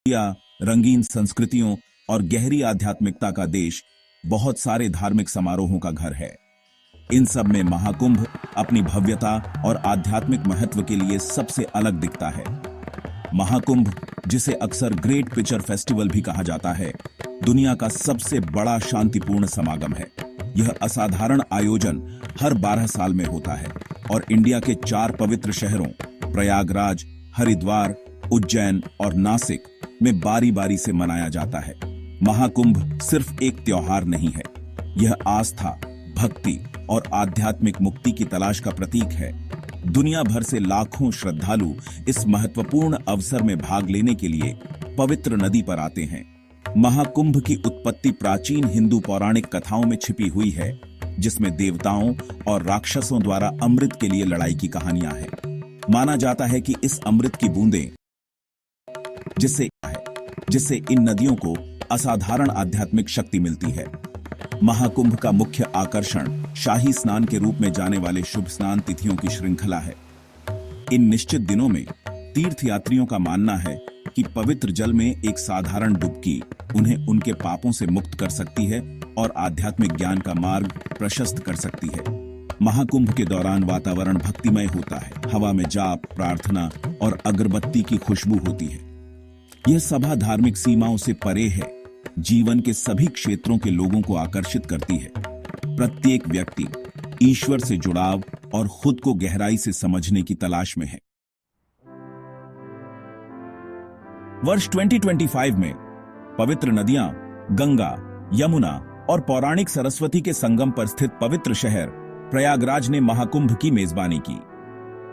या रंगीन संस्कृतियों और गहरी आध्यात्मिकता का देश, बहुत सारे धार्मिक समारोहों का घर है। इन सब में महाकुंभ अपनी भव्यता और आध्यात्मिक महत्व के लिए सबसे अलग दिखता है। महाकुंभ, जिसे अक्सर ग्रेट पिक्चर फेस्टिवल भी कहा जाता है, दुनिया का सबसे बड़ा शांतिपूर्ण समागम है। यह असाधारण आयोजन हर 12 साल में होता है और इंडिया के 4 पवित्र शहरों प्रयागराज, हरिद्वार, उज्जैन और नासिक में बारी बारी से मनाया जाता है। महाकुंभ सिर्फ एक त्योहार नहीं है, यह आस्था, भक्ति और आध्यात्मिक मुक्ति की तलाश का प्रतीक है। दुनिया भर से लाखों श्रद्धालु इस महत्वपूर्ण अवसर में भाग लेने के लिए पवित्र नदी पर आते हैं। महाकुंभ की उत्पत्ति प्राचीन हिंदू पौराणिक कथाओं में छिपी हुई है, जिसमें देवताओं और राक्षसों द्वारा अमृत के लिए लड़ाई की कहानियां हैं। माना जाता है कि इस अमृत की बूंदें जिससे इन नदियों को असाधारण आध्यात्मिक शक्ति मिलती है। महाकुंभ का मुख्य आकर्षण शाही स्नान के रूप में जाने वाले शुभ स्नान तिथियों की श्रृंखला है। इन निश्चित दिनों में तीर्थयात्रियों का मानना है कि पवित्र जल में एक साधारण डुबकी उन्हें उनके पापों से मुक्त कर सकती है और आध्यात्मिक ज्ञान का मार्ग प्रशस्त कर सकती है। महाकुंभ के दौरान वातावरण भक्तिमय होता है। हवा में जाप, प्रार्थना और अगरबत्ती की खुशबू होती है। यह सभा धार्मिक सीमाओं से परे है, जीवन के सभी क्षेत्रों के लोगों को आकर्षित करती है। प्रत्येक व्यक्ति ईश्वर से जुड़ाव और खुद को गहराई से समझने की तलाश में है। वर्ष 2025 में पवित्र नदियां गंगा, यमुना और पौराणिक सरस्वती के संगम पर स्थित पवित्र शहर प्रयागराज ने महाकुंभ की मेजबानी की।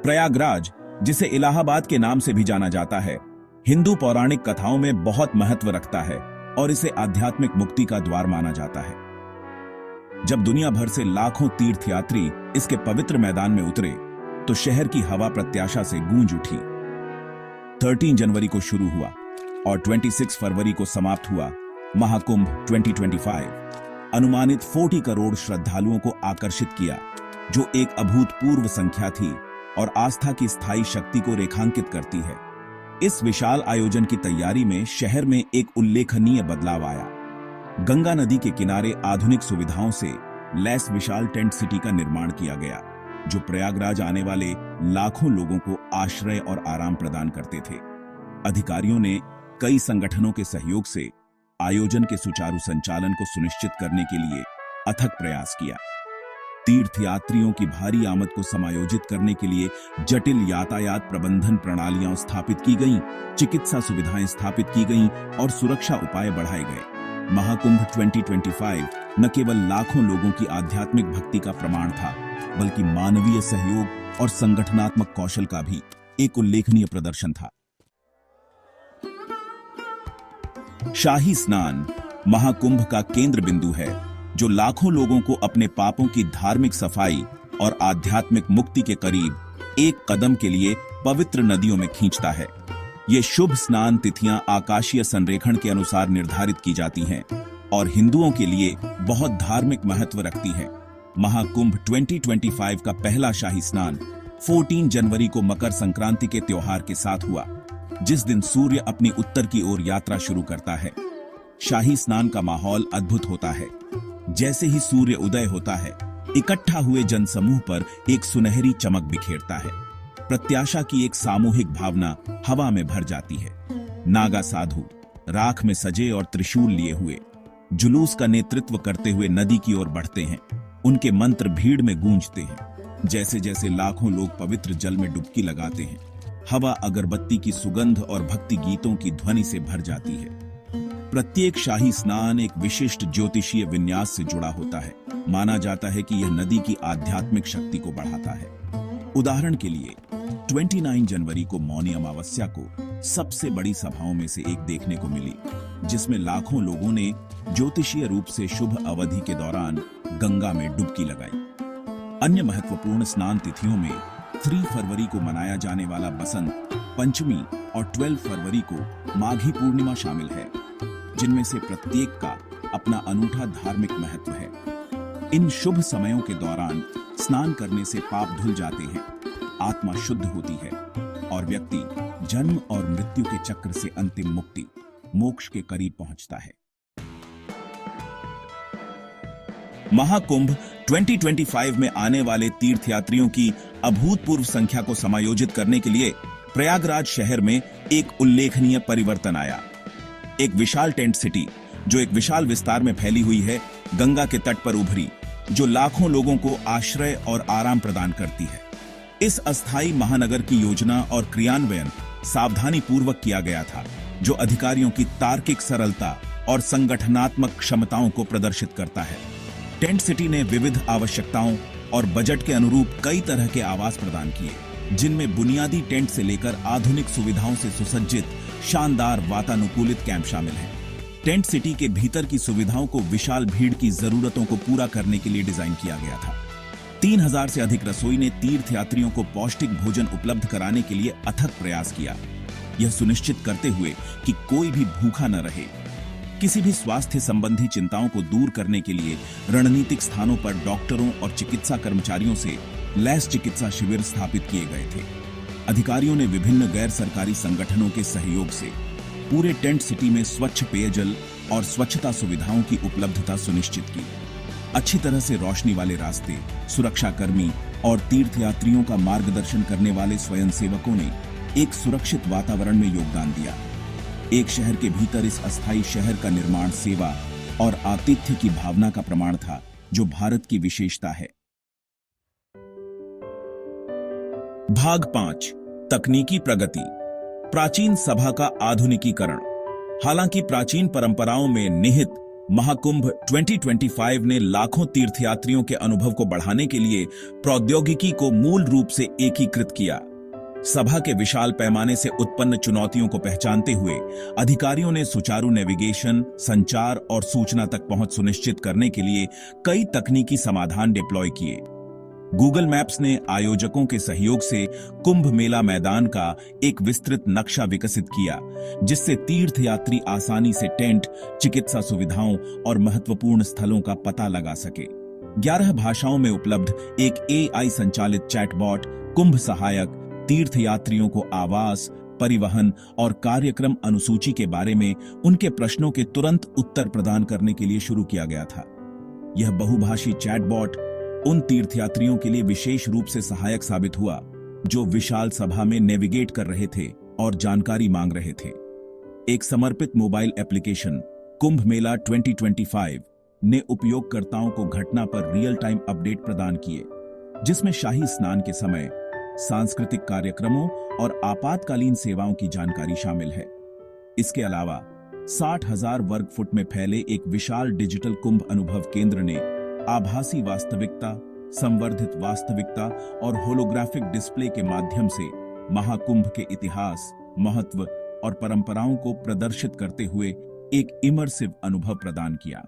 प्रयागराज, जिसे इलाहाबाद के नाम से भी जाना जाता है, हिंदू पौराणिक कथाओं में बहुत महत्व रखता है और इसे आध्यात्मिक मुक्ति का द्वार माना जाता है। जब दुनिया भर से लाखों तीर्थयात्री इसके पवित्र मैदान में उतरे, तो शहर की हवा प्रत्याशा से गूंज उठी। 13 जनवरी को शुरू हुआ और 26 फरवरी को समाप्त हुआ महाकुंभ 2025। अनुमानित 40 करोड़ श्रद्धालुओं को आकर्षित किया, जो एक अभूतपूर्व संख्या थी और आस्था की स्थायी शक्ति को रेखांकित करती है। इस विशाल आयोजन की तैयारी में शहर में एक उल्लेखनीय बदलाव आया। गंगा नदी के किनारे आधुनिक सुविधाओं से लैस विशाल टेंट सिटी का निर्माण किया गया, जो प्रयागराज आने वाले लाखों लोगों को आश्रय और आराम प्रदान करते थे। अधिकारियों ने कई संगठनों के सहयोग से आयोजन के सुचारू संचालन को सुनिश्चित करने के लिए अथक प्रयास किया। तीर्थयात्रियों की भारी आमद को समायोजित करने के लिए जटिल यातायात प्रबंधन प्रणालियां स्थापित की गईं, चिकित्सा सुविधाएं स्थापित की गईं और सुरक्षा उपाय बढ़ाए गए। महाकुंभ 2025 न केवल लाखों लोगों की आध्यात्मिक भक्ति का प्रमाण था, बल्कि मानवीय सहयोग और संगठनात्मक कौशल का भी एक उल्लेखनीय प्रदर्शन था। शाही स्नान महाकुंभ का केंद्र बिंदु है, जो लाखों लोगों को अपने पापों की धार्मिक सफाई और आध्यात्मिक मुक्ति के करीब एक कदम के लिए पवित्र नदियों में खींचता है। ये शुभ स्नान तिथियां आकाशीय संरेखण के अनुसार निर्धारित की जाती हैं और हिंदुओं के लिए बहुत धार्मिक महत्व रखती हैं। महाकुंभ 2025 का पहला शाही स्नान 14 जनवरी को मकर संक्रांति के त्योहार के साथ हुआ, जिस दिन सूर्य अपनी उत्तर की ओर यात्रा शुरू करता है। शाही स्नान का माहौल अद्भुत होता है। जैसे ही सूर्य उदय होता है, इकट्ठा हुए जनसमूह पर एक सुनहरी चमक बिखेरता है। प्रत्याशा की एक सामूहिक भावना हवा में भर जाती है। नागा साधु राख में सजे और त्रिशूल लिए हुए जुलूस का नेतृत्व करते हुए नदी की ओर बढ़ते हैं। उनके मंत्र भीड़ में गूंजते हैं। जैसे जैसे लाखों लोग पवित्र जल में डुबकी लगाते हैं, हवा अगरबत्ती की सुगंध और भक्ति गीतों की ध्वनि से भर जाती है। प्रत्येक शाही स्नान एक विशिष्ट ज्योतिषीय विन्यास से जुड़ा होता है। माना जाता है कि यह नदी की आध्यात्मिक शक्ति को बढ़ाता है। उदाहरण के लिए 29 जनवरी को मौनी अमावस्या को सबसे बड़ी सभाओं में से एक देखने को मिली, जिसमें लाखों लोगों ने ज्योतिषीय रूप से शुभ अवधि के दौरान गंगा में डुबकी लगाई। अन्य महत्वपूर्ण स्नान तिथियों में 3 फरवरी को मनाया जाने वाला बसंत पंचमी और 12 फरवरी को माघी पूर्णिमा शामिल है, जिनमें से प्रत्येक का अपना अनूठा धार्मिक महत्व है। इन शुभ समयों के दौरान स्नान करने से पाप धुल जाते हैं, आत्मा शुद्ध होती है और व्यक्ति जन्म और मृत्यु के चक्र से अंतिम मुक्ति मोक्ष के करीब पहुंचता है। महाकुंभ 2025 में आने वाले तीर्थयात्रियों की अभूतपूर्व संख्या को समायोजित करने के लिए प्रयागराज शहर में एक उल्लेखनीय परिवर्तन आया। एक विशाल टेंट सिटी जो एक विशाल विस्तार में फैली हुई है, गंगा के तट पर उभरी, जो लाखों लोगों को आश्रय और आराम प्रदान करती है। इस अस्थायी महानगर की योजना और क्रियान्वयन सावधानी पूर्वक किया गया था, जो अधिकारियों की तार्किक सरलता और संगठनात्मक क्षमताओं को प्रदर्शित करता है। टेंट सिटी ने विविध आवश्यकताओं और बजट के अनुरूप कई तरह के आवास प्रदान किए, जिनमें बुनियादी टेंट से लेकर आधुनिक सुविधाओं से सुसज्जित शानदार वातानुकूलित कैंप शामिल हैं। टेंट सिटी के भीतर की सुविधाओं को विशाल भीड़ की जरूरतों को पूरा करने के लिए डिजाइन किया गया था। 3000 से अधिक रसोई ने तीर्थयात्रियों को पौष्टिक भोजन उपलब्ध कराने के लिए अथक प्रयास किया, यह सुनिश्चित करते हुए कि कोई भी भूखा न रहे। किसी भी स्वास्थ्य संबंधी चिंताओं को दूर करने के लिए रणनीतिक स्थानों पर डॉक्टरों और चिकित्सा कर्मचारियों से लैस चिकित्सा शिविर स्थापित किए गए थे। अधिकारियों ने विभिन्न गैर सरकारी संगठनों के सहयोग से पूरे टेंट सिटी में स्वच्छ पेयजल और स्वच्छता सुविधाओं की उपलब्धता सुनिश्चित की। अच्छी तरह से रोशनी वाले रास्ते, सुरक्षाकर्मी और तीर्थयात्रियों का मार्गदर्शन करने वाले स्वयंसेवकों ने एक सुरक्षित वातावरण में योगदान दिया। एक शहर के भीतर इस अस्थायी शहर का निर्माण सेवा और आतिथ्य की भावना का प्रमाण था, जो भारत की विशेषता है। भाग 5, तकनीकी प्रगति। प्राचीन सभा का आधुनिकीकरण। हालांकि प्राचीन परंपराओं में निहित महाकुंभ 2025 ने लाखों तीर्थयात्रियों के अनुभव को बढ़ाने के लिए प्रौद्योगिकी को मूल रूप से एकीकृत किया। सभा के विशाल पैमाने से उत्पन्न चुनौतियों को पहचानते हुए अधिकारियों ने सुचारू नेविगेशन, संचार और सूचना तक पहुंच सुनिश्चित करने के लिए कई तकनीकी समाधान डिप्लॉय किए। गूगल मैप्स ने आयोजकों के सहयोग से कुंभ मेला मैदान का एक विस्तृत नक्शा विकसित किया, जिससे तीर्थयात्री आसानी से टेंट, चिकित्सा सुविधाओं और महत्वपूर्ण स्थलों का पता लगा सके। 11 भाषाओं में उपलब्ध एक AI संचालित चैटबॉट कुंभ सहायक तीर्थयात्रियों को आवास, परिवहन और कार्यक्रम अनुसूची के बारे में उनके प्रश्नों के तुरंत उत्तर प्रदान करने के लिए शुरू किया गया था। यह बहुभाषी चैटबॉट उन तीर्थयात्रियों के लिए विशेष रूप से सहायक साबित हुआ जो विशाल सभा में नेविगेट कर रहे थे और जानकारी मांग रहे थे। एक समर्पित मोबाइल एप्लीकेशन कुंभ मेला 2025 ने उपयोगकर्ताओं को घटना पर रियल टाइम अपडेट प्रदान किए, जिसमें शाही स्नान के समय, सांस्कृतिक कार्यक्रमों और आपातकालीन सेवाओं की जानकारी शामिल है। इसके अलावा 60,000 वर्ग फुट में फैले एक विशाल डिजिटल कुंभ अनुभव केंद्र ने आभासी वास्तविकता, संवर्धित वास्तविकता और होलोग्राफिक डिस्प्ले के माध्यम से महाकुंभ के इतिहास, महत्व और परंपराओं को प्रदर्शित करते हुए एक इमर्सिव अनुभव प्रदान किया।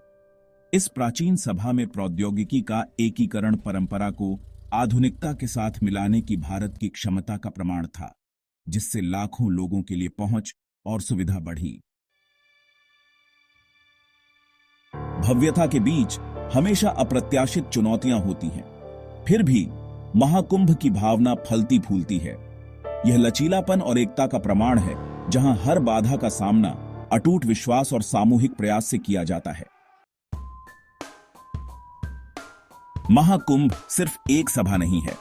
इस प्राचीन सभा में प्रौद्योगिकी का एकीकरण परंपरा को आधुनिकता के साथ मिलाने की भारत की क्षमता का प्रमाण था, जिससे लाखों लोगों के लिए पहुंच और सुविधा बढ़ी। भव्यता के बीच हमेशा अप्रत्याशित चुनौतियां होती हैं, फिर भी महाकुंभ की भावना फलती फूलती है। यह लचीलापन और एकता का प्रमाण है, जहां हर बाधा का सामना अटूट विश्वास और सामूहिक प्रयास से किया जाता है। महाकुंभ सिर्फ एक सभा नहीं है,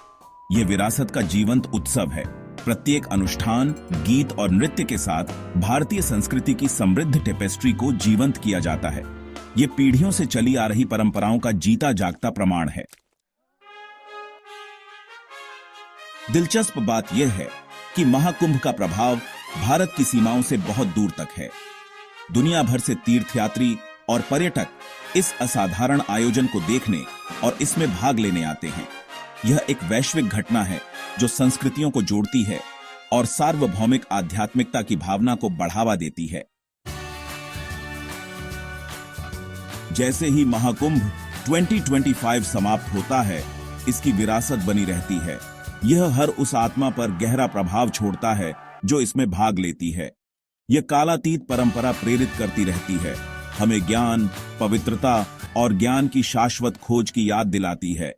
यह विरासत का जीवंत उत्सव है। प्रत्येक अनुष्ठान, गीत और नृत्य के साथ भारतीय संस्कृति की समृद्ध टेपेस्ट्री को जीवंत किया जाता है। ये पीढ़ियों से चली आ रही परंपराओं का जीता जागता प्रमाण है। दिलचस्प बात यह है कि महाकुंभ का प्रभाव भारत की सीमाओं से बहुत दूर तक है। दुनिया भर से तीर्थयात्री और पर्यटक इस असाधारण आयोजन को देखने और इसमें भाग लेने आते हैं। यह एक वैश्विक घटना है जो संस्कृतियों को जोड़ती है और सार्वभौमिक आध्यात्मिकता की भावना को बढ़ावा देती है। जैसे ही महाकुंभ 2025 समाप्त होता है, इसकी विरासत बनी रहती है। यह हर उस आत्मा पर गहरा प्रभाव छोड़ता है जो इसमें भाग लेती है। यह कालातीत परंपरा प्रेरित करती रहती है, हमें ज्ञान, पवित्रता और ज्ञान की शाश्वत खोज की याद दिलाती है।